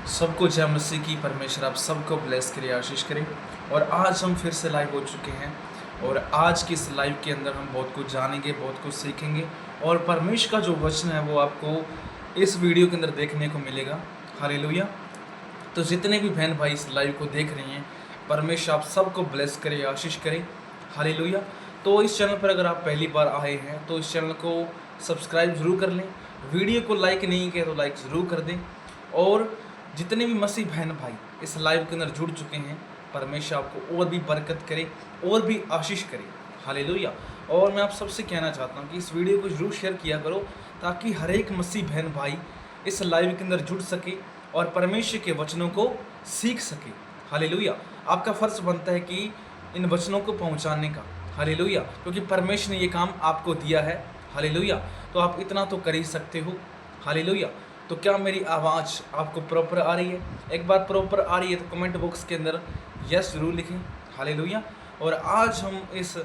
सबको जय मसीह की। परमेश्वर आप सबको ब्लेस करे, आशीष करे। और आज हम फिर से लाइव हो चुके हैं और आज की इस लाइव के अंदर हम बहुत कुछ जानेंगे, बहुत कुछ सीखेंगे और परमेश्वर का जो वचन है वो आपको इस वीडियो के अंदर देखने को मिलेगा। हालेलुया। तो जितने भी बहन भाई इस लाइव को देख रहे हैं, परमेश्वर आप सबको ब्लेस करे, आशीष करे। हालेलुया। तो इस चैनल पर अगर आप पहली बार आए हैं तो इस चैनल को सब्सक्राइब ज़रूर कर लें। वीडियो को लाइक नहीं किया तो लाइक ज़रूर कर दें। और जितने भी मसीह बहन भाई इस लाइव के अंदर जुड़ चुके हैं, परमेश्वर आपको और भी बरकत करे और भी आशीष करे। हालेलुया। और मैं आप सबसे कहना चाहता हूँ कि इस वीडियो को ज़रूर शेयर किया करो ताकि हर एक मसीह बहन भाई इस लाइव के अंदर जुड़ सके और परमेश्वर के वचनों को सीख सके। हालेलुया। आपका फ़र्ज़ बनता है कि इन वचनों को पहुँचाने का। हालेलुया। क्योंकि परमेश्वर ने ये काम आपको दिया है। हालेलुया। तो आप इतना तो कर ही सकते हो। हालेलुया। तो क्या मेरी आवाज़ आपको प्रॉपर आ रही है? एक बार प्रॉपर आ रही है तो कमेंट बॉक्स के अंदर यस ज़रूर लिखें। हालेलुया। और आज हम इस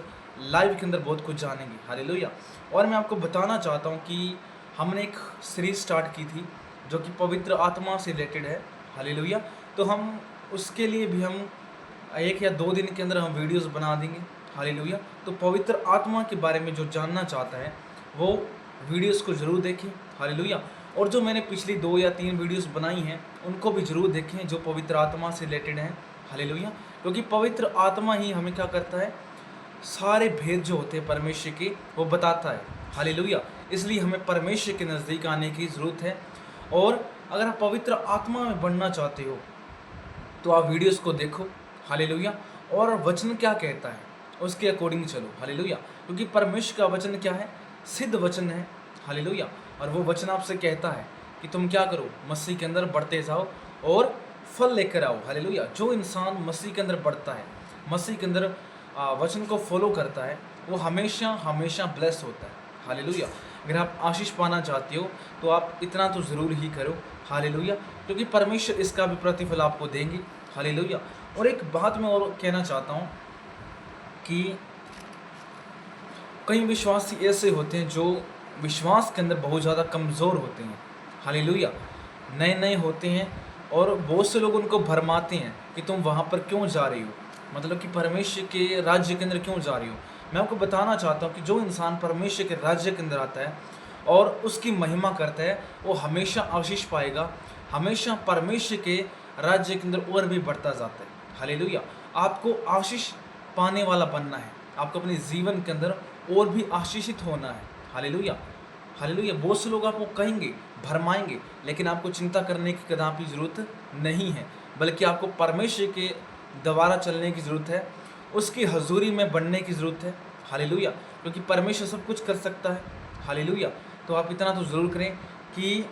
लाइव के अंदर बहुत कुछ जानेंगे। हालेलुया। और मैं आपको बताना चाहता हूँ कि हमने एक सीरीज स्टार्ट की थी जो कि पवित्र आत्मा से रिलेटेड है। हालेलुया। तो हम उसके लिए भी हम 1 या 2 दिन के अंदर हम वीडियोस बना देंगे। हालेलुया। तो पवित्र आत्मा के बारे में जो जानना चाहता है वो वीडियोस को ज़रूर देखें। हालेलुया। और जो मैंने पिछली 2 या 3 वीडियोस बनाई हैं उनको भी ज़रूर देखें जो पवित्र आत्मा से रिलेटेड हैं। हालेलुया। क्योंकि पवित्र आत्मा ही हमें क्या करता है, सारे भेद जो होते हैं परमेश्वर के वो बताता है। हालेलुया। इसलिए हमें परमेश्वर के नज़दीक आने की ज़रूरत है। और अगर आप पवित्र आत्मा में बढ़ना चाहते हो तो आप वीडियोस को देखो। हालेलुया। और वचन क्या कहता है उसके अकॉर्डिंग चलो। हालेलुया। क्योंकि परमेश्वर का वचन क्या है, सिद्ध वचन है। हालेलुया। और वो वचन आपसे कहता है कि तुम क्या करो, मसीह के अंदर बढ़ते जाओ और फल लेकर आओ। हालेलुया। जो इंसान मसीह के अंदर बढ़ता है, मसीह के अंदर वचन को फॉलो करता है, वो हमेशा हमेशा ब्लेस होता है। हालेलुया। अगर आप आशीष पाना चाहते हो तो आप इतना तो ज़रूर ही करो। हालेलुया। क्योंकि परमेश्वर इसका भी प्रतिफल आपको देंगे। हालेलुया। और एक बात मैं और कहना चाहता हूँ कि कई विश्वासी ऐसे होते हैं जो विश्वास के अंदर बहुत ज़्यादा कमज़ोर होते हैं। हालेलुया। नए नए होते हैं और बहुत से लोग उनको भरमाते हैं कि तुम वहाँ पर क्यों जा रही हो, मतलब कि परमेश्वर के राज्य के अंदर क्यों जा रही हो। मैं आपको बताना चाहता हूँ कि जो इंसान परमेश्वर के राज्य के अंदर आता है और उसकी महिमा करता है वो हमेशा आशीष पाएगा, हमेशा परमेश्वर के राज्य के अंदर और भी बढ़ता जाता है। हालेलुया। आपको आशीष पाने वाला बनना है, आपको अपने जीवन के अंदर और भी आशीषित होना है। हालेलुया। हालेलुया। बहुत से लोग आपको कहेंगे, भरमाएंगे, लेकिन आपको चिंता करने की कदापि ज़रूरत नहीं है, बल्कि आपको परमेश्वर के द्वारा चलने की ज़रूरत है, उसकी हजूरी में बढ़ने की ज़रूरत है। हालेलुया। क्योंकि परमेश्वर सब कुछ कर सकता है। हालेलुया। तो आप इतना तो ज़रूर करें कि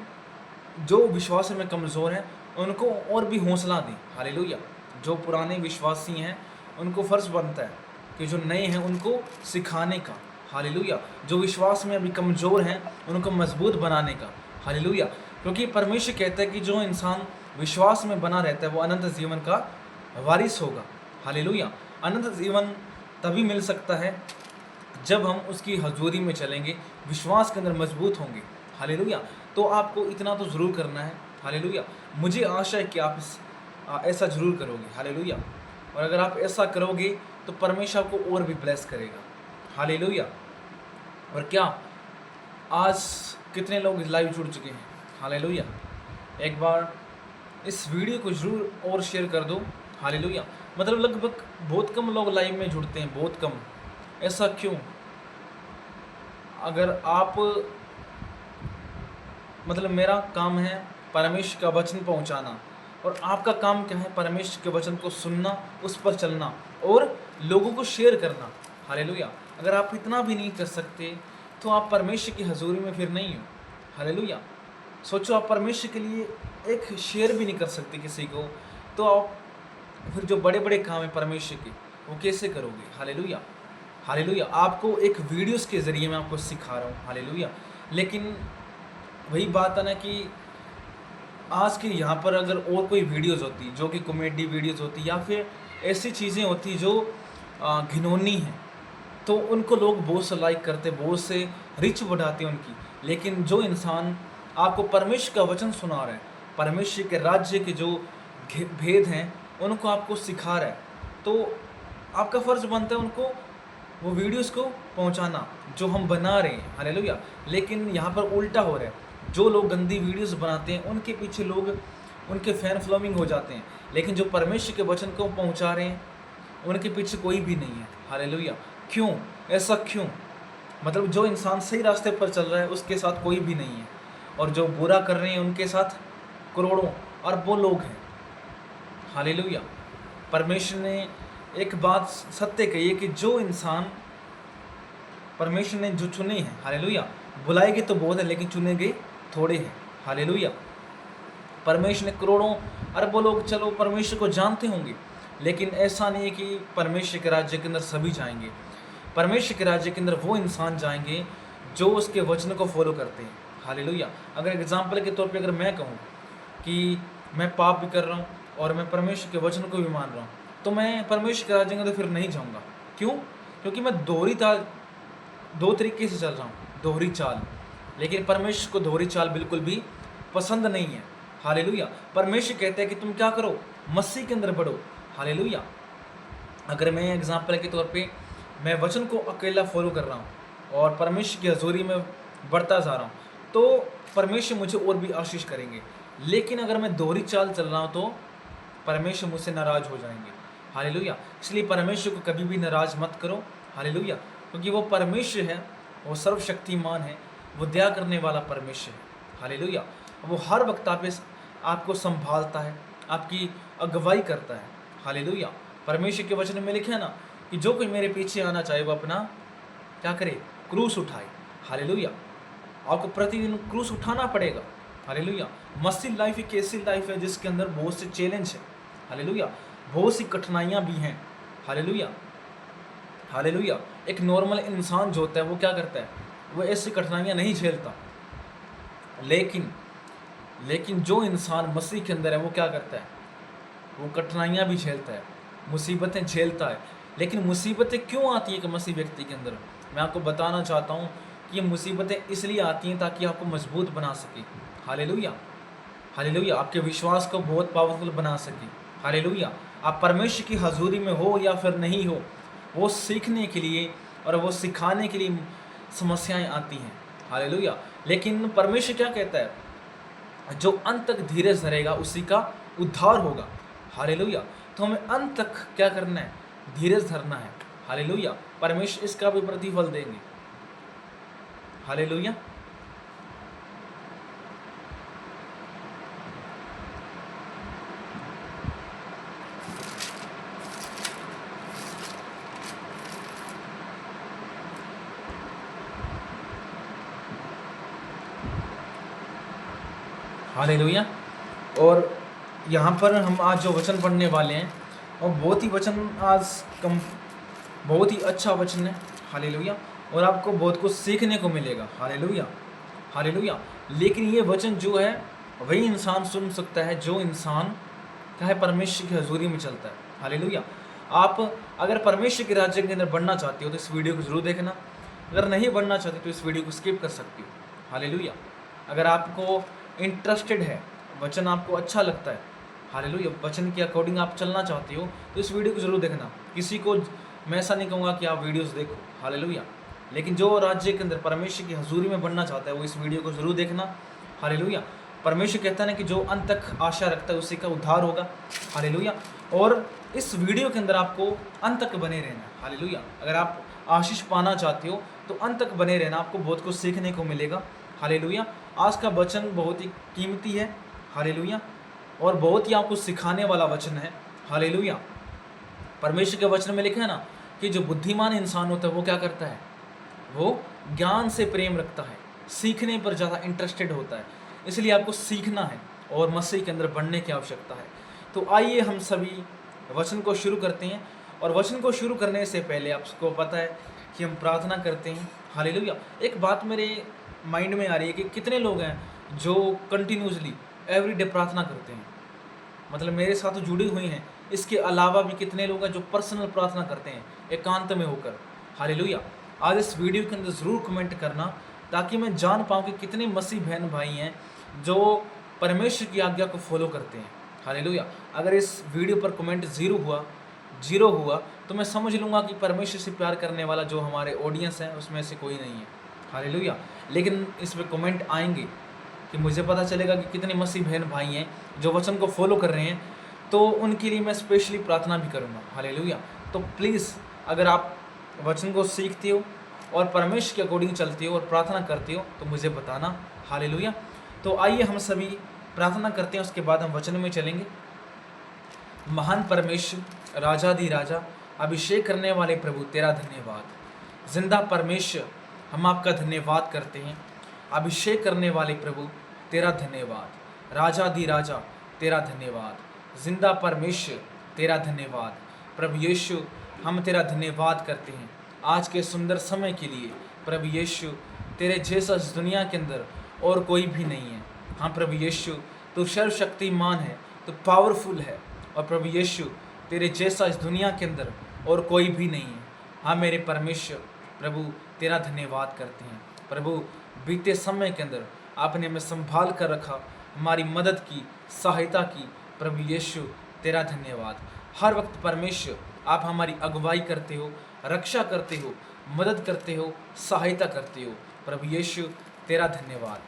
जो विश्वास में कमज़ोर हैं उनको और भी हौसला दें। हालेलुया। जो पुराने विश्वासी हैं उनको फ़र्ज़ बनता है कि जो नए हैं उनको सिखाने का। हालेलुया। जो विश्वास में अभी कमज़ोर हैं उनको मजबूत बनाने का। हालेलुया। क्योंकि परमेश्वर कहता है कि जो इंसान विश्वास में बना रहता है वो अनंत जीवन का वारिस होगा। हालेलुया। अनंत जीवन तभी मिल सकता है जब हम उसकी हजूरी में चलेंगे, विश्वास के अंदर मजबूत होंगे। हालेलुया। तो आपको इतना तो ज़रूर करना है। हालेलुया। मुझे आशा है कि आप ऐसा ज़रूर करोगे। हालेलुया। और अगर आप ऐसा करोगे तो परमेश्वर आपको और भी ब्लेस करेगा। हालेलुया। और क्या आज कितने लोग लाइव जुड़ चुके हैं? हालेलुया। एक बार इस वीडियो को ज़रूर और शेयर कर दो। हालेलुया। मतलब लगभग बहुत कम लोग लाइव में जुड़ते हैं, बहुत कम। ऐसा क्यों? अगर आप, मतलब मेरा काम है परमेश्वर का वचन पहुंचाना और आपका काम क्या है, परमेश्वर के वचन को सुनना, उस पर चलना और लोगों को शेयर करना। हालेलुया। अगर आप इतना भी नहीं कर सकते तो आप परमेश्वर की हजूरी में फिर नहीं हो। हालेलुया। सोचो, आप परमेश्वर के लिए एक शेयर भी नहीं कर सकते किसी को, तो आप फिर जो बड़े बड़े काम हैं परमेश्वर के वो कैसे करोगे? हालेलुया। हालेलुया। आपको एक वीडियोस के ज़रिए मैं आपको सिखा रहा हूँ। हालेलुया। लेकिन वही बात है ना कि आज के यहाँ पर अगर और कोई वीडियोस होती जो कि कॉमेडी वीडियोस होती या फिर ऐसी चीज़ें होती जो घिनौनी हैं, तो उनको लोग बहुत से लाइक करते, बहुत से रिच बढ़ाते उनकी। लेकिन जो इंसान आपको परमेश्वर का वचन सुना रहा है, परमेश्वर के राज्य के जो भेद हैं उनको आपको सिखा रहा है, तो आपका फ़र्ज़ बनता है उनको वो वीडियोस को पहुंचाना जो हम बना रहे हैं। हालेलुया। लेकिन यहाँ पर उल्टा हो रहा है, जो लोग गंदी वीडियोस बनाते हैं उनके पीछे लोग उनके फैन फॉलोइंग हो जाते हैं, लेकिन जो परमेश्वर के वचन को पहुंचा रहे हैं उनके पीछे कोई भी नहीं है। हालेलुया। क्यों? ऐसा क्यों? मतलब जो इंसान सही रास्ते पर चल रहा है उसके साथ कोई भी नहीं है, और जो बुरा कर रहे हैं उनके साथ करोड़ों अरबों लोग हैं। हालेलुया। परमेश्वर ने एक बात सत्य कही है कि जो इंसान परमेश्वर ने जो चुने हैं, हालेलुया, बुलाए गए तो बहुत है लेकिन चुने गए थोड़े हैं। हालेलुया। परमेश्वर ने करोड़ों अरबों लोग चलो परमेश्वर को जानते होंगे, लेकिन ऐसा नहीं है कि परमेश्वर के राज्य के अंदर सभी जाएंगे। परमेश्वर के राज्य के अंदर वो इंसान जाएंगे जो उसके वचन को फॉलो करते हैं। हालेलुया। अगर एग्जाम्पल के तौर पे अगर मैं कहूँ कि मैं पाप भी कर रहा हूँ और मैं परमेश्वर के वचन को भी मान रहा हूँ, तो मैं परमेश्वर के राज्य के अंदर फिर नहीं जाऊँगा। क्यों? क्योंकि मैं दो तरीके से चल रहा हूँ, दोहरी चाल। लेकिन परमेश्वर को दोहरी चाल बिल्कुल भी पसंद नहीं है। हालेलुया। परमेश्वर कहते हैं कि तुम क्या करो, मसीह के अंदर बढ़ो। हालेलुया। अगर मैं एग्जाम्पल के तौर पे मैं वचन को अकेला फॉलो कर रहा हूँ और परमेश्वर की हजूरी में बढ़ता जा रहा हूँ, तो परमेश्वर मुझे और भी आशीष करेंगे। लेकिन अगर मैं दोहरी चाल चल रहा हूँ तो परमेश्वर मुझसे नाराज़ हो जाएंगे। हालेलुया। इसलिए परमेश्वर को कभी भी नाराज़ मत करो। हालेलुया। क्योंकि वो परमेश्वर है, वो सर्वशक्तिमान है, वो दया करने वाला परमेश्वर है। हालेलुया। वो हर वक्त आपको संभालता है, आपकी अगुवाई करता है। हालेलुया। परमेश्वर के वचन में लिखा है ना कि जो कोई मेरे पीछे आना चाहे वो अपना क्या करे, क्रूस उठाए। हालेलुया। आपको प्रतिदिन क्रूस उठाना पड़ेगा। हालेलुया। मसीह लाइफ एक ऐसी लाइफ है जिसके अंदर बहुत से चैलेंज है। हालेलुया। बहुत सी कठिनाइयाँ भी हैं। हालेलुया। हालेलुया। एक नॉर्मल इंसान जो होता है वो क्या करता है, वो ऐसी कठिनाइयाँ नहीं झेलता। लेकिन जो इंसान मसीह के अंदर है वो क्या करता है, वो कठिनाइयाँ भी झेलता है, मुसीबतें झेलता है। लेकिन मुसीबतें क्यों आती हैं कि मसीह व्यक्ति के अंदर, मैं आपको बताना चाहता हूँ कि ये मुसीबतें इसलिए आती हैं ताकि आपको मजबूत बना सके। हालेलुया। हालेलुया। आपके विश्वास को बहुत पावरफुल बना सके। हालेलुया। आप परमेश्वर की हजूरी में हो या फिर नहीं हो, वो सीखने के लिए और वो सिखाने के लिए समस्याएं आती हैं। हालेलुया। लेकिन परमेश्वर क्या कहता है, जो अंत तक धीरज धरेगा उसी का उद्धार होगा। हालेलुया। तो हमें अंत तक क्या करना है, धीरज धरना है। हालेलुया। परमेश्वर इसका भी प्रतिफल देंगे। हालेलुया। हालेलुया। और यहाँ पर हम आज जो वचन पढ़ने वाले हैं और बहुत ही अच्छा वचन है। हालेलुया। और आपको बहुत कुछ सीखने को मिलेगा। हालेलुया। हालेलुया। लेकिन ये वचन जो है वही इंसान सुन सकता है जो इंसान क्या है, परमेश्वर की हजूरी में चलता है। हालेलुया। आप अगर परमेश्वर के राज्य के अंदर बढ़ना चाहते हो तो इस वीडियो को जरूर देखना। अगर नहीं बढ़ना चाहते तो इस वीडियो को स्किप कर सकते हो। हालेलुया। अगर आपको इंटरेस्टेड है, वचन आपको अच्छा लगता है, हालेलुया, वचन के अकॉर्डिंग आप चलना चाहते हो तो इस वीडियो को जरूर देखना। किसी को मैं ऐसा नहीं कहूँगा कि आप वीडियोस देखो। हालेलुया। लेकिन जो राज्य के अंदर परमेश्वर की हजूरी में बढ़ना चाहता है वो इस वीडियो को जरूर देखना। हालेलुया। परमेश्वर कहता है ना कि जो अंत तक आशा रखता है उसी का उद्धार होगा। हालेलुया। और इस वीडियो के अंदर आपको अंत तक बने रहना। हालेलुया। अगर आप आशीष पाना चाहते हो तो अंत तक बने रहना, आपको बहुत कुछ सीखने को मिलेगा। हालेलुया। आज का वचन बहुत ही कीमती है। हालेलुया। और बहुत ही आपको सिखाने वाला वचन है। हालेलुया। परमेश्वर के वचन में लिखा है ना कि जो बुद्धिमान इंसान होता है वो क्या करता है, वो ज्ञान से प्रेम रखता है, सीखने पर ज़्यादा इंटरेस्टेड होता है। इसलिए आपको सीखना है और मसीह के अंदर बढ़ने की आवश्यकता है। तो आइए हम सभी वचन को शुरू करते हैं। और वचन को शुरू करने से पहले आपको पता है कि हम प्रार्थना करते हैं। हालेलुया। एक बात मेरे माइंड में आ रही है कि कितने लोग हैं जो कंटिन्यूसली एवरीडे प्रार्थना करते हैं, मतलब मेरे साथ तो जुड़े हुए हैं। इसके अलावा भी कितने लोग हैं जो पर्सनल प्रार्थना करते हैं एकांत में होकर। हालेलुया। आज इस वीडियो के अंदर ज़रूर कमेंट करना ताकि मैं जान पाऊँ कि कितने मसीह बहन भाई हैं जो परमेश्वर की आज्ञा को फॉलो करते हैं। हालेलुया। अगर इस वीडियो पर कमेंट जीरो हुआ तो मैं समझ लूँगा कि परमेश्वर से प्यार करने वाला जो हमारे ऑडियंस है उसमें से कोई नहीं है। हालेलुया। लेकिन इसमें कमेंट आएंगे कि मुझे पता चलेगा कि कितने मसीह बहन भाई हैं जो वचन को फॉलो कर रहे हैं, तो उनके लिए मैं स्पेशली प्रार्थना भी करूँगा। हालेलुया। तो प्लीज़ अगर आप वचन को सीखते हो और परमेश्वर के अकॉर्डिंग चलते हो और प्रार्थना करते हो तो मुझे बताना। हालेलुया। तो आइए हम सभी प्रार्थना करते हैं, उसके बाद हम वचन में चलेंगे। महान परमेश्वर, राजाधि राजा, अभिषेक करने वाले प्रभु, तेरा धन्यवाद। जिंदा परमेश्वर, हम आपका धन्यवाद करते हैं। अभिषेक करने वाले प्रभु, तेरा धन्यवाद। राजाधि राजा, तेरा धन्यवाद। जिंदा परमेश्वर, तेरा धन्यवाद। प्रभु यीशु, हम तेरा धन्यवाद करते हैं आज के सुंदर समय के लिए। प्रभु यीशु, तेरे जैसा इस दुनिया के अंदर और कोई भी नहीं है। हाँ प्रभु यीशु, तू सर्वशक्तिमान है, तू पावरफुल है। और प्रभु यीशु, तेरे जैसा इस दुनिया के अंदर और कोई भी नहीं है। हाँ मेरे परमेश्वर, प्रभु तेरा धन्यवाद करते हैं। प्रभु बीते समय के अंदर आपने हमें संभाल कर रखा, हमारी मदद की, सहायता की। प्रभु यीशु, तेरा धन्यवाद। हर वक्त परमेश्वर आप हमारी अगुवाई करते हो, रक्षा करते हो, मदद करते हो, सहायता करते हो। प्रभु यीशु, तेरा धन्यवाद।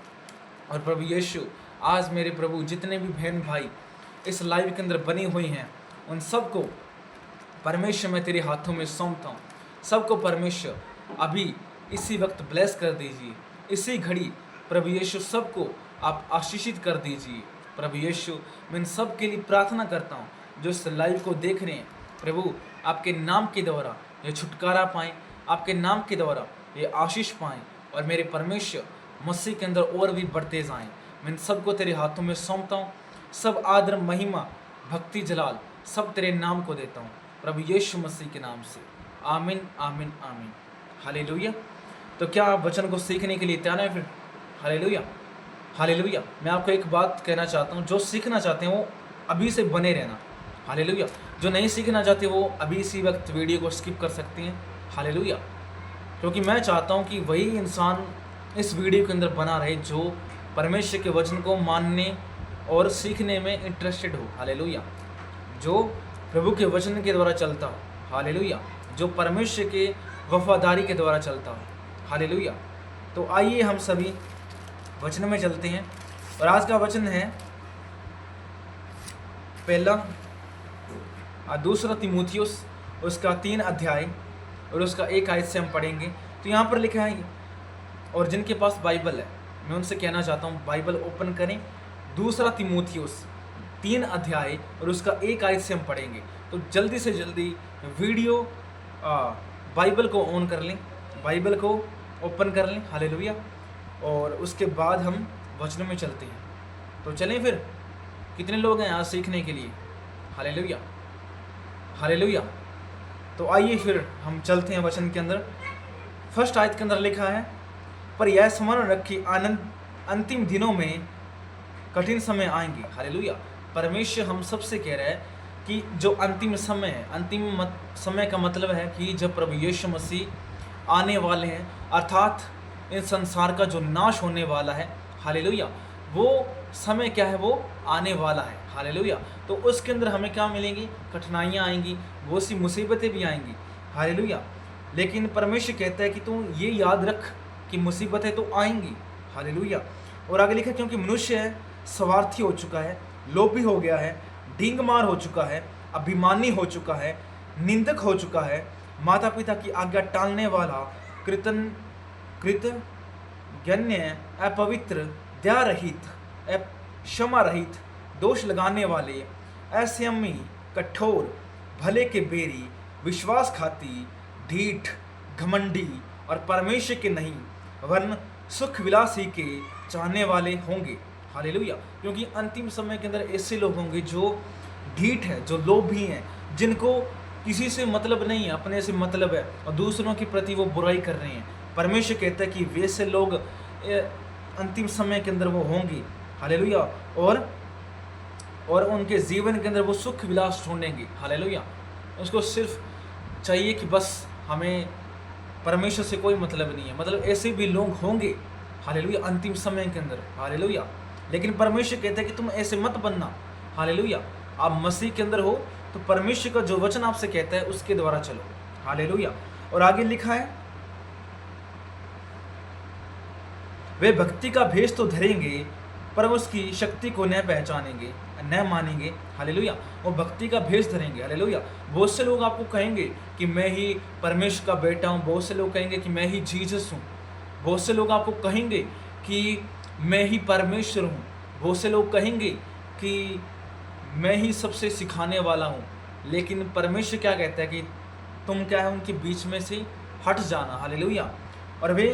और प्रभु यीशु, आज मेरे प्रभु जितने भी बहन भाई इस लाइव के अंदर बनी हुई हैं, उन सबको परमेश्वर मैं तेरे हाथों में सौंपता हूँ। सबको परमेश्वर अभी इसी वक्त ब्लेस कर दीजिए, इसी घड़ी प्रभु यीशु सबको आप आशीषित कर दीजिए। प्रभु यीशु, मैं इन सब के लिए प्रार्थना करता हूँ जो इस लाइव को देख रहे हैं। प्रभु आपके नाम के द्वारा ये छुटकारा पाएँ, आपके नाम के द्वारा ये आशीष पाएँ, और मेरे परमेश्वर मसीह के अंदर और भी बढ़ते जाएँ। मैं इन सबको तेरे हाथों में सौंपता हूँ। सब आदर, महिमा, भक्ति, जलाल सब तेरे नाम को देता हूँ, प्रभु यीशु मसीह के नाम से। आमीन, आमीन, आमीन। हालेलुया। तो क्या आप वचन को सीखने के लिए तैयार हैं फिर? Hallelujah, hallelujah. मैं आपको एक बात कहना चाहता हूँ, जो सीखना चाहते हैं वो अभी से बने रहना। हालेलुया। जो नहीं सीखना चाहते वो अभी इसी वक्त वीडियो को स्किप कर सकते हैं। हालेलुया। क्योंकि मैं चाहता हूँ कि वही इंसान इस वीडियो के अंदर बना रहे जो परमेश्वर के वचन को मानने और सीखने में इंटरेस्टेड हो। हालेलुया। जो प्रभु के वचन के द्वारा चलता हो। हालेलुया। जो परमेश्वर के वफादारी के द्वारा चलता हो। हालेलुया। तो आइए हम सभी वचन में चलते हैं, और आज का वचन है पहला दूसरा तीमुथियुस, उसका 3 अध्याय और उसका 1 आयत से हम पढ़ेंगे। तो यहाँ पर लिखा है, और जिनके पास बाइबल है मैं उनसे कहना चाहता हूँ बाइबल ओपन करें। दूसरा तीमुथियुस 3 अध्याय और उसका 1 आयत से हम पढ़ेंगे। तो जल्दी से जल्दी वीडियो बाइबल को ऑन कर लें, बाइबल को ओपन कर लें। हालेलुया। और उसके बाद हम वचन में चलते हैं। तो चलें फिर, कितने लोग हैं यहाँ सीखने के लिए? Hallelujah, hallelujah. तो आइए फिर हम चलते हैं वचन के अंदर। फर्स्ट आयत के अंदर लिखा है, पर यह स्मरण रखिए आनंद अंतिम दिनों में कठिन समय आएंगे। हालेलुया। परमेश्वर हम सबसे कह रहा है कि जो अंतिम समय है, अंतिम समय का मतलब है कि जब प्रभु यीशु मसीह आने वाले हैं, अर्थात इस संसार का जो नाश होने वाला है। हालेलुया। वो समय क्या है? वो आने वाला है। हालेलुया। तो उसके अंदर हमें क्या मिलेंगी? कठिनाइयाँ आएंगी, बहुत सी मुसीबतें भी आएंगी। हालेलुया। लेकिन परमेश्वर कहता है कि तू ये याद रख कि मुसीबतें तो आएंगी। हालेलुया। और आगे लिखा, क्योंकि मनुष्य है स्वार्थी हो चुका है, लोभी हो गया है, डींगमार हो चुका है, अभिमानी हो चुका है, निंदक हो चुका है, माता पिता की आज्ञा टालने वाला, कृतज्ञ, अपवित्र, दया रहित, क्षमा रहित, दोष लगाने वाले, असंयमी, कठोर, भले के बेरी, विश्वासघाती, ढीठ, घमंडी और परमेश्वर के नहीं वरन सुख विलासी के चाहने वाले होंगे। हालेलुया। क्योंकि अंतिम समय के अंदर ऐसे लोग होंगे जो ढीठ हैं, जो लोभी हैं, जिनको किसी से मतलब नहीं है, अपने से मतलब है, और दूसरों के प्रति वो बुराई कर रहे हैं। परमेश्वर कहता है कि वैसे लोग अंतिम समय के अंदर वो होंगे। हालेलुया। और उनके जीवन के अंदर वो सुख विलास ढूंढेंगे। हालेलुया। उसको सिर्फ चाहिए कि बस हमें परमेश्वर से कोई मतलब नहीं है। मतलब ऐसे भी लोग होंगे। हालेलुया। अंतिम समय के अंदर। हालेलुया। लेकिन परमेश्वर कहता है कि तुम ऐसे मत बनना। हालेलुया। आप मसीह के अंदर हो तो परमेश्वर का जो वचन आपसे कहता है उसके द्वारा चलो। हालेलुया। और आगे लिखा है, वे भक्ति का भेष तो धरेंगे पर उसकी शक्ति को न पहचानेंगे, न मानेंगे। हालेलुया। वो भक्ति का भेष धरेंगे। हालेलुया। बहुत से लोग आपको कहेंगे कि मैं ही परमेश्वर का बेटा हूँ, बहुत से लोग कहेंगे कि मैं ही जीसस हूँ, बहुत से लोग आपको कहेंगे कि मैं ही परमेश्वर हूँ, बहुत से लोग कहेंगे कि मैं ही सबसे सिखाने वाला हूँ। लेकिन परमेश्वर क्या कहता है कि तुम क्या है, उनके बीच में से हट जाना। हालेलुया। और वे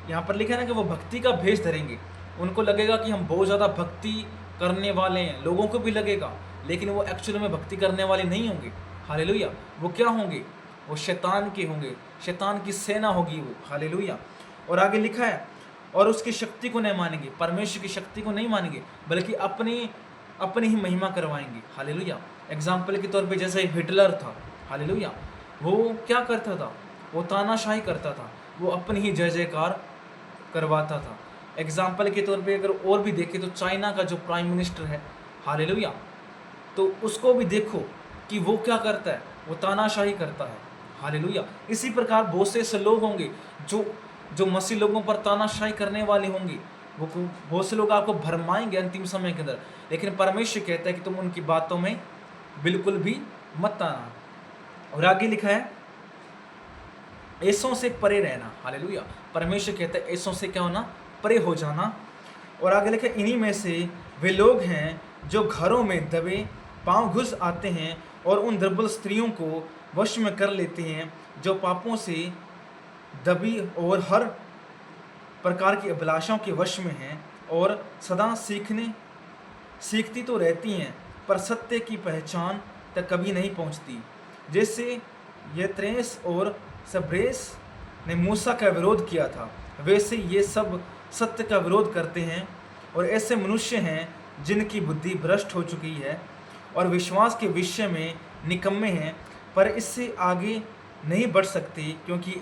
यहाँ पर लिखा है ना कि वो भक्ति का भेष धरेंगे। उनको लगेगा कि हम बहुत ज़्यादा भक्ति करने वाले हैं, लोगों को भी लगेगा, लेकिन वो एक्चुअली में भक्ति करने वाले नहीं होंगे। हालेलुया। वो क्या होंगे? वो शैतान के होंगे, शैतान की सेना होगी वो। हालेलुया। और आगे लिखा है, और उसकी शक्ति को नहीं मानेंगे, परमेश्वर की शक्ति को नहीं मानेंगे, बल्कि अपनी ही महिमा करवाएंगे। हालेलुया। एग्जाम्पल के तौर पे जैसे हिटलर था। हालेलुया। वो क्या करता था? वो तानाशाही करता था, वो अपनी ही जय जयकार करवाता था। एग्जाम्पल के तौर पे अगर और भी देखें तो चाइना का जो प्राइम मिनिस्टर है, हालेलुया, तो उसको भी देखो कि वो क्या करता है, वो तानाशाही करता है। हालेलुया। इसी प्रकार बहुत से ऐसे लोग होंगे जो मसीह लोगों पर तानाशाही करने वाले होंगे। वो बहुत से लोग आपको भरमाएंगे अंतिम समय के अंदर, लेकिन परमेश्वर कहता है कि तुम उनकी बातों में बिल्कुल भी मत आना। और आगे लिखा है, ऐसों से परे रहना। हालेलुया। परमेश्वर कहता है ऐसों से क्या होना? परे हो जाना। और आगे लिखा है, इन्हीं में से वे लोग हैं जो घरों में दबे पांव घुस आते हैं और उन दुर्बल स्त्रियों को वश में कर लेते हैं, जो पापों से दबी और हर प्रकार की अभिलाषाओं के वश में हैं, और सदा सीखती तो रहती हैं पर सत्य की पहचान तक कभी नहीं पहुंचती। जैसे यत्रेस और सबरेस ने मूसा का विरोध किया था, वैसे ये सब सत्य का विरोध करते हैं, और ऐसे मनुष्य हैं जिनकी बुद्धि भ्रष्ट हो चुकी है और विश्वास के विषय में निकम्मे हैं, पर इससे आगे नहीं बढ़ सकते, क्योंकि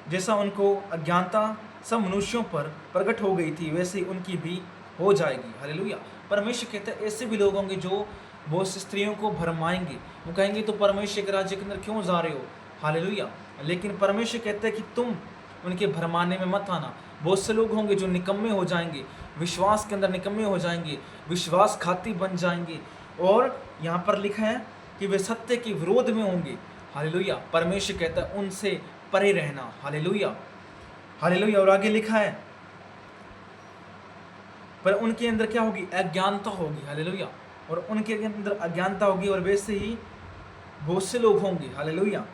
जैसा उनको अज्ञानता सब मनुष्यों पर प्रकट हो गई थी, वैसे उनकी भी हो जाएगी। हालेलुया। परमेश्वर कहता है ऐसे भी लोग होंगे जो बहुत सी स्त्रियों को भरमाएंगे। वो कहेंगे तो परमेश्वर के राज्य के अंदर क्यों जा रहे हो? हालेलुया। लेकिन परमेश्वर कहता है कि तुम उनके भरमाने में मत आना। बहुत से लोग होंगे जो निकम्मे हो जाएंगे, विश्वास के अंदर निकम्मे हो जाएंगे, विश्वासघाती बन जाएंगे, और यहाँ पर लिखा है कि वे सत्य के विरोध में होंगे। हालेलुया। परमेश्वर कहता है उनसे परे रहना। हालेलुया। हालेलुया। और आगे लिखा है, पर उनके अंदर क्या होगी? अज्ञानता होगी। हालेलुया। और उनके अंदर अज्ञानता होगी, और वैसे ही बहुत से लोग होंगे। हालेलुया।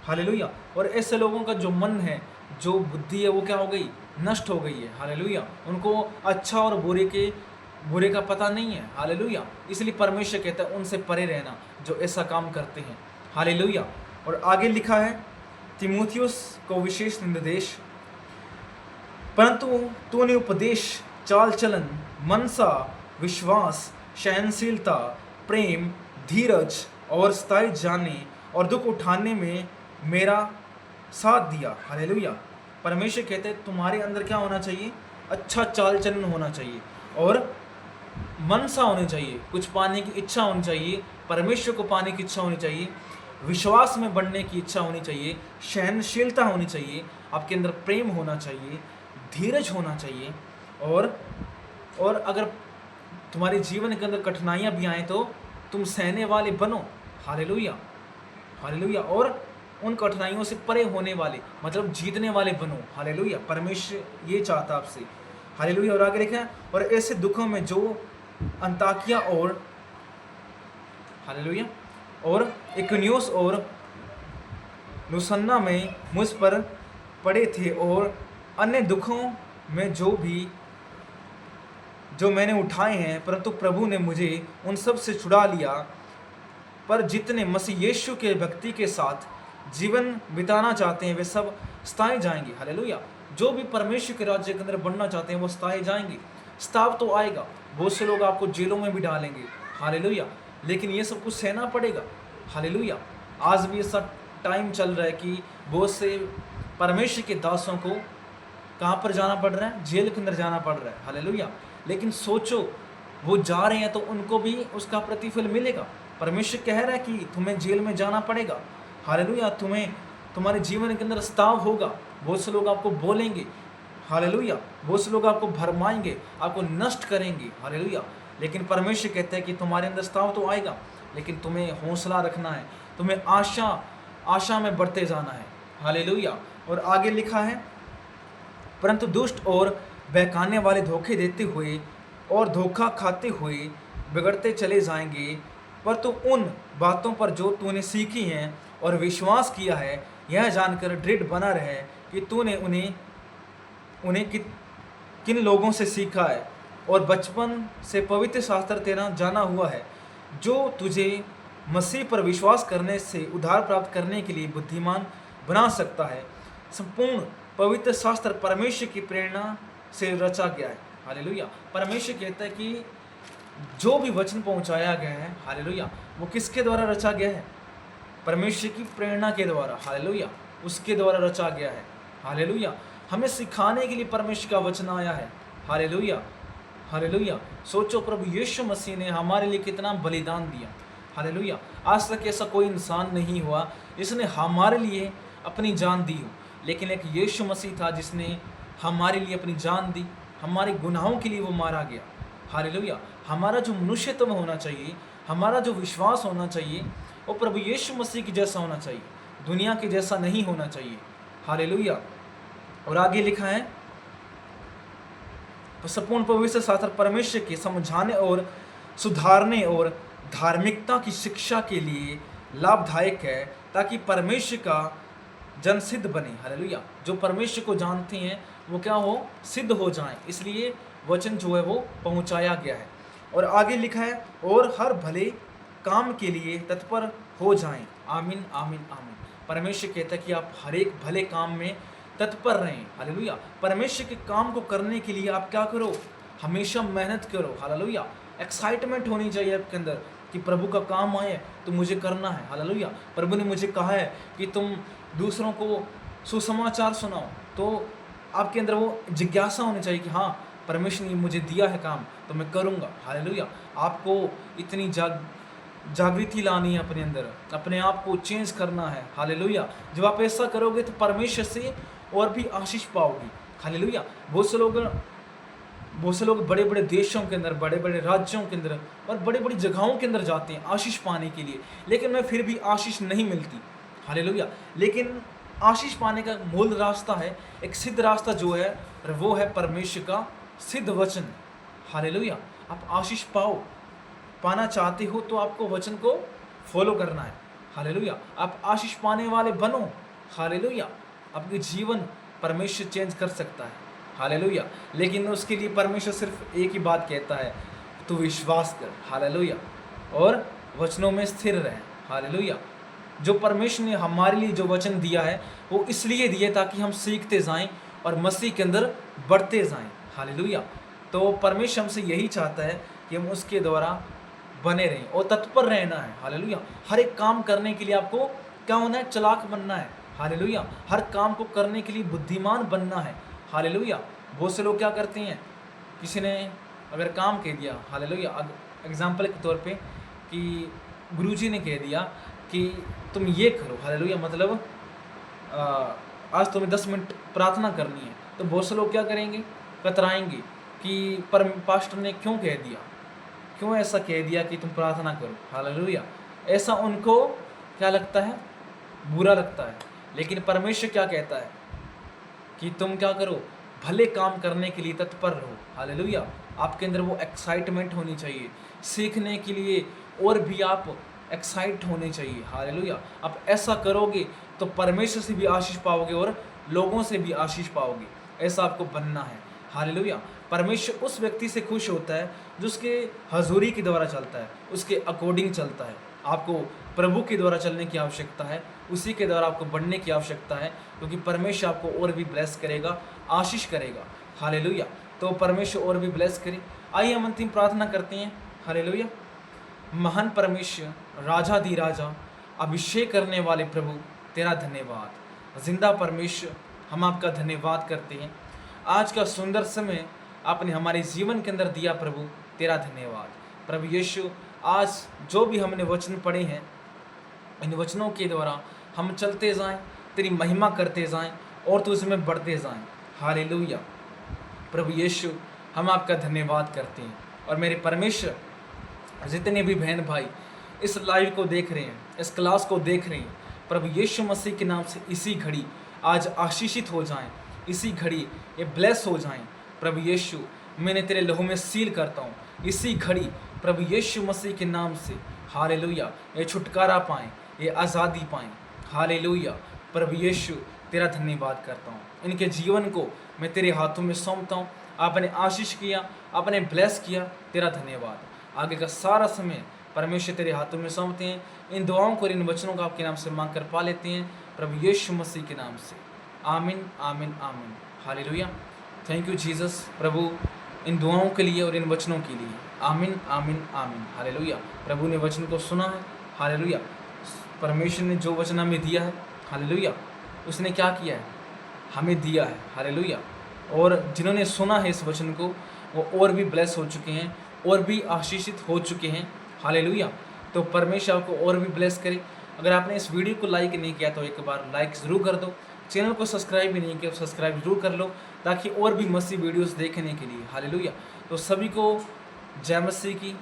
हालेलुया। और ऐसे लोगों का जो मन है, जो बुद्धि है, वो क्या हो गई? नष्ट हो गई है। हालेलुया। उनको अच्छा और बुरे का पता नहीं है। हालेलुया। इसलिए परमेश्वर कहता है उनसे परे रहना जो ऐसा काम करते हैं। हालेलुया। और आगे लिखा है, तीमुथियुस को विशेष निर्देश, परंतु तूने उपदेश, चाल चलन, मनसा, विश्वास, सहनशीलता, प्रेम, धीरज और स्थायी जाने और दुख उठाने में मेरा साथ दिया। हालेलुया। परमेश्वर कहते हैं तुम्हारे अंदर क्या होना चाहिए? अच्छा चाल चलन होना चाहिए, और मनसा होनी चाहिए, कुछ पाने की इच्छा होनी चाहिए, परमेश्वर को पाने की इच्छा होनी चाहिए, विश्वास में बढ़ने की इच्छा होनी चाहिए, सहनशीलता होनी चाहिए, आपके अंदर प्रेम होना चाहिए, धीरज होना चाहिए, और अगर तुम्हारे जीवन के अंदर कठिनाइयाँ भी आए तो तुम सहने वाले बनो। हालेलुया। हालेलुया। और उन कठिनाइयों से परे होने वाले, मतलब जीतने वाले बनो। हालेलुया। परमेश्वर ये चाहता आपसे। हालेलुया। और आगे लिखा है, और ऐसे दुखों में जो अंताकिया और हालेलुया और इकुनियुस और लुसन्ना में मुझ पर पड़े थे, और अन्य दुखों में जो मैंने उठाए हैं, परंतु प्रभु ने मुझे उन सब से छुड़ा लिया। पर जितने मसीह यीशु के भक्ति के साथ जीवन बिताना चाहते हैं वे सब स्थायी जाएंगे। हालेलुया। जो भी परमेश्वर के राज्य के अंदर बढ़ना चाहते हैं वो स्थायी जाएंगे। स्ताव तो आएगा, बहुत से लोग आपको जेलों में भी डालेंगे। हालेलुया। लेकिन ये सब कुछ सहना पड़ेगा। हालेलुया। आज भी ऐसा टाइम चल रहा है कि बहुत से परमेश्वर के दासों को कहाँ पर जाना पड़ रहा है? जेल के अंदर जाना पड़ रहा है। हालेलुया। लेकिन सोचो, वो जा रहे हैं तो उनको भी उसका प्रतिफल मिलेगा। परमेश्वर कह रहा है कि तुम्हें जेल में जाना पड़ेगा। हालेलुया। तुम्हें तुम्हारे जीवन के अंदर स्ताव होगा, बहुत से लोग आपको बोलेंगे। हालेलुया। बहुत से लोग आपको भरमाएंगे, आपको नष्ट करेंगे। हालेलुया। लेकिन परमेश्वर कहता है कि तुम्हारे अंदर स्ताव तो आएगा, लेकिन तुम्हें हौसला रखना है, तुम्हें आशा में बढ़ते जाना है। हालेलुया। और आगे लिखा है, परंतु दुष्ट और बहकाने वाले धोखे देते हुए और धोखा खाते हुए बिगड़ते चले जाएंगे। पर तू उन बातों पर जो तूने सीखी हैं और विश्वास किया है, यह जानकर दृढ़ बना रहे कि तूने उन्हें किन लोगों से सीखा है और बचपन से पवित्र शास्त्र तेरा जाना हुआ है, जो तुझे मसीह पर विश्वास करने से उद्धार प्राप्त करने के लिए बुद्धिमान बना सकता है। संपूर्ण पवित्र शास्त्र परमेश्वर की प्रेरणा से रचा गया है। हालेलुया। परमेश्वर कहता है कि जो भी वचन पहुंचाया गया है, हालेलुया, वो किसके द्वारा रचा गया है? परमेश्वर की प्रेरणा के द्वारा। हालेलुया। उसके द्वारा रचा गया है। हालेलुया। हमें सिखाने के लिए परमेश्वर का वचन आया है। हालेलुया। हालेलुया। सोचो, प्रभु यीशु मसीह ने हमारे लिए कितना बलिदान दिया। हालेलुया। आज तक ऐसा कोई इंसान नहीं हुआ जिसने हमारे लिए अपनी जान दी हो, लेकिन एक यीशु मसीह था जिसने हमारे लिए अपनी जान दी। हमारे गुनाहों के लिए वो मारा गया। हालेलुया। हमारा जो मनुष्यत्व होना चाहिए, हमारा जो विश्वास होना चाहिए, वो प्रभु यीशु मसीह के जैसा होना चाहिए, दुनिया के जैसा नहीं होना चाहिए। हालेलुया। और आगे लिखा है, संपूर्ण पवित्र शास्त्र परमेश्वर के समझाने और सुधारने और धार्मिकता की शिक्षा के लिए लाभदायक है, ताकि परमेश्वर का जन सिद्ध बने। हालेलुया। जो परमेश्वर को जानते हैं वो क्या हो? सिद्ध हो जाएं। इसलिए वचन जो है वो पहुंचाया गया है। और आगे लिखा है, और हर भले काम के लिए तत्पर हो जाएं। आमीन, आमीन, आमीन। परमेश्वर कहता है कि आप हर एक भले काम में तत्पर रहें। हालेलुया। परमेश्वर के काम को करने के लिए आप क्या करो? हमेशा मेहनत करो। हालेलुया। एक्साइटमेंट होनी चाहिए आपके अंदर कि प्रभु का काम आए तो मुझे करना है। हालेलुया। प्रभु ने मुझे कहा है कि तुम दूसरों को सुसमाचार सुनाओ, तो आपके अंदर वो जिज्ञासा होनी चाहिए कि हाँ, परमेश्वर ने मुझे दिया है काम तो मैं करूँगा। हालेलुया। आपको इतनी जागृति लानी है अपने अंदर, अपने आप को चेंज करना है। हालेलुया। जब आप ऐसा करोगे तो परमेश्वर से और भी आशीष पाओगे। हालेलुया। बहुत से लोग बड़े बड़े देशों के अंदर, बड़े बड़े राज्यों के अंदर और बड़ी बड़ी जगहों के अंदर जाते हैं आशीष पाने के लिए, लेकिन उन्हें फिर भी आशीष नहीं मिलती। हालेलुया। लेकिन आशीष पाने का मूल रास्ता है, एक सिद्ध रास्ता जो है, वो है परमेश्वर का सिद्ध वचन। हालेलुया। आप आशीष पाना चाहते हो तो आपको वचन को फॉलो करना है। हालेलुया। आप आशीष पाने वाले बनो। हालेलुया। आपके जीवन परमेश्वर चेंज कर सकता है। हालेलुया। लेकिन उसके लिए परमेश्वर सिर्फ एक ही बात कहता है, तू विश्वास कर। हालेलुया। और वचनों में स्थिर रहे। हालेलुया। जो परमेश्वर ने हमारे लिए जो वचन दिया है वो इसलिए दिए ताकि हम सीखते जाएं और मसीह के अंदर बढ़ते जाएं। हालेलुया। तो परमेश्वर हमसे यही चाहता है कि हम उसके द्वारा बने रहें और तत्पर रहना है। हालेलुया। हर एक काम करने के लिए आपको क्या होना है? चालाक बनना है। हालेलुया। हर काम को करने के लिए बुद्धिमान बनना है। हालेलुया। बहुत से लोग क्या करते हैं, किसी ने अगर काम कह दिया, हालेलुया, एग्जाम्पल के तौर पे कि गुरुजी ने कह दिया कि तुम ये करो। हालेलुया। मतलब आज तुम्हें 10 मिनट प्रार्थना करनी है, तो बहुत से लोग क्या करेंगे? कतराएंगे कि पर पास्टर ने क्यों कह दिया, क्यों ऐसा कह दिया कि तुम प्रार्थना करो। हालेलुया। ऐसा उनको क्या लगता है? बुरा लगता है। लेकिन परमेश्वर क्या कहता है कि तुम क्या करो? भले काम करने के लिए तत्पर रहो। हालेलुया। आपके अंदर वो एक्साइटमेंट होनी चाहिए सीखने के लिए, और भी आप एक्साइट होने चाहिए। हालेलुया। आप ऐसा करोगे तो परमेश्वर से भी आशीष पाओगे और लोगों से भी आशीष पाओगे। ऐसा आपको बनना है। हालेलुया। परमेश्वर उस व्यक्ति से खुश होता है जो उसके हजूरी के द्वारा चलता है, उसके अकॉर्डिंग चलता है। आपको प्रभु के द्वारा चलने की आवश्यकता है, उसी के द्वारा आपको बढ़ने की आवश्यकता है, क्योंकि परमेश्वर आपको और भी ब्लेस करेगा, आशीष करेगा। हालेलुया। तो परमेश्वर और भी ब्लेस करे। आइए हम अंतिम प्रार्थना करते हैं। हालेलुया। महान परमेश्वर, राजा दी राजा, अभिषेक करने वाले प्रभु, तेरा धन्यवाद। जिंदा परमेश्वर, हम आपका धन्यवाद करते हैं। आज का सुंदर समय आपने हमारे जीवन के अंदर दिया प्रभु, तेरा धन्यवाद। प्रभु यीशु, आज जो भी हमने वचन पढ़े हैं, इन वचनों के द्वारा हम चलते जाएं, तेरी महिमा करते जाएं और तुझमें बढ़ते जाएं। हालेलुया। प्रभु यीशु, हम आपका धन्यवाद करते हैं। और मेरे परमेश्वर, जितने भी बहन भाई इस लाइव को देख रहे हैं, इस क्लास को देख रहे हैं, प्रभु यीशु मसीह के नाम से इसी घड़ी आज आशीषित हो जाएं, इसी घड़ी ये ब्लेस हो जाएं। प्रभु यीशु, मैंने तेरे लहू में सील करता हूँ इसी घड़ी प्रभु यीशु मसीह के नाम से। हालेलुया। ये छुटकारा पाएँ, ये आज़ादी पाएँ। हालेलुया। प्रभु यीशु, तेरा धन्यवाद करता हूँ। इनके जीवन को मैं तेरे हाथों में सौंपता हूँ। आपने आशीष किया, आपने ब्लेस किया, तेरा धन्यवाद। आगे का सारा समय परमेश्वर तेरे हाथों में सौंपते हैं। इन दुआओं को, इन वचनों को आपके नाम से मांग कर पा लेते हैं प्रभु यीशु मसीह के नाम से। आमीन, आमीन, आमीन। हालेलुया। थैंक यू जीसस प्रभु, इन दुआओं के लिए और इन वचनों के लिए। आमीन, आमीन, आमीन। हालेलुया। प्रभु ने वचन को सुना है। हालेलुया। परमेश्वर ने जो वचन हमें दिया है, हालेलुया, उसने क्या किया है? हमें दिया है। हालेलुया। और जिन्होंने सुना है इस वचन को, वो और भी ब्लेस हो चुके हैं, और भी आशीषित हो चुके हैं। हालेलुया। तो परमेश्वर आपको और भी ब्लेस करे। अगर आपने इस वीडियो को लाइक नहीं किया तो एक बार लाइक ज़रूर कर दो। चैनल को सब्सक्राइब भी नहीं किया तो सब्सक्राइब जरूर कर लो, ताकि और भी मसीह वीडियोस देखने के लिए। हालेलुया। तो सभी को जय मसीह की।